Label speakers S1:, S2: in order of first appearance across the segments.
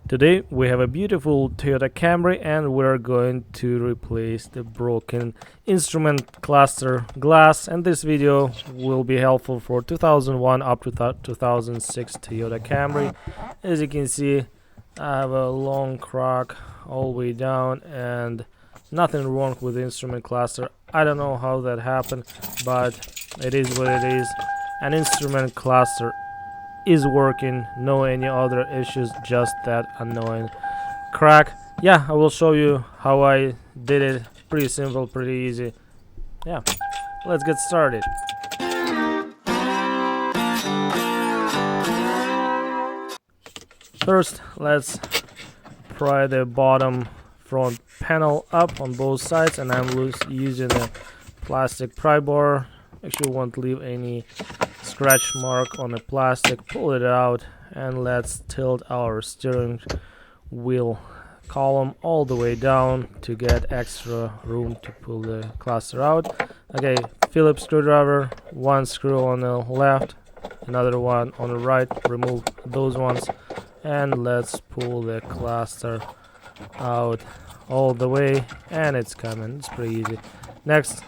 S1: Today we have a beautiful Toyota Camry and we're going to replace the broken instrument cluster glass, and this video will be helpful for 2001 up to 2006 Toyota Camry. As you can see, I have a long crack all the way down and nothing wrong with the instrument cluster. I don't know how that happened, but it is what it is. An instrument cluster is working, no any other issues, just that annoying crack. Yeah, I will show you how I did it. Pretty simple, pretty easy. Yeah, let's get started. First, let's pry the bottom front panel up on both sides, and I'm using a plastic pry bar. Make sure you won't leave any scratch mark on the plastic. Pull it out and let's tilt our steering wheel column all the way down to get extra room to pull the cluster out. Okay, Phillips screwdriver, one screw on the left, another one on the right. Remove those ones and let's pull the cluster out all the way, and it's coming. It's pretty easy. Next,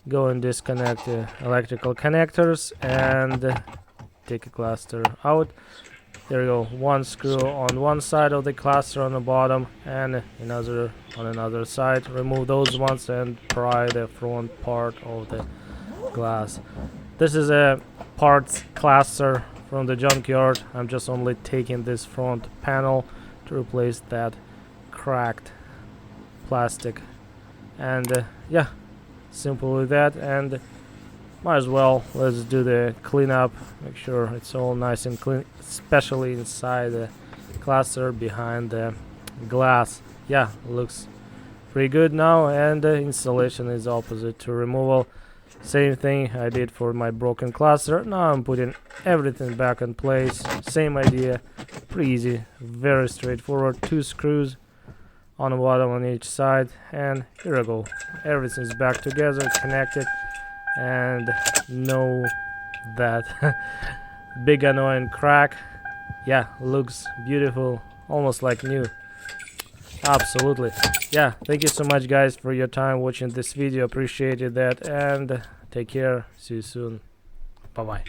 S1: go and disconnect the electrical connectors and take a cluster out. There you go, one screw on one side of the cluster on the bottom and another on another side. Remove those ones and pry the front part of the glass. This is a parts cluster from the junkyard. I'm just only taking this front panel to replace that cracked plastic, and yeah, simple with that. And might as well let's do the cleanup, make sure it's all nice and clean, especially inside the cluster behind the glass. Yeah, looks pretty good now, and the installation is opposite to removal. Same thing I did for my broken cluster. Now I'm putting everything back in place. Same idea, pretty easy, very straightforward. Two screws on the bottom on each side, and here I go, everything's back together, connected, and no that big annoying crack. Yeah, looks beautiful, almost like new. Absolutely. Yeah, thank you so much guys for your time watching this video, appreciated that, and take care, see you soon, bye bye.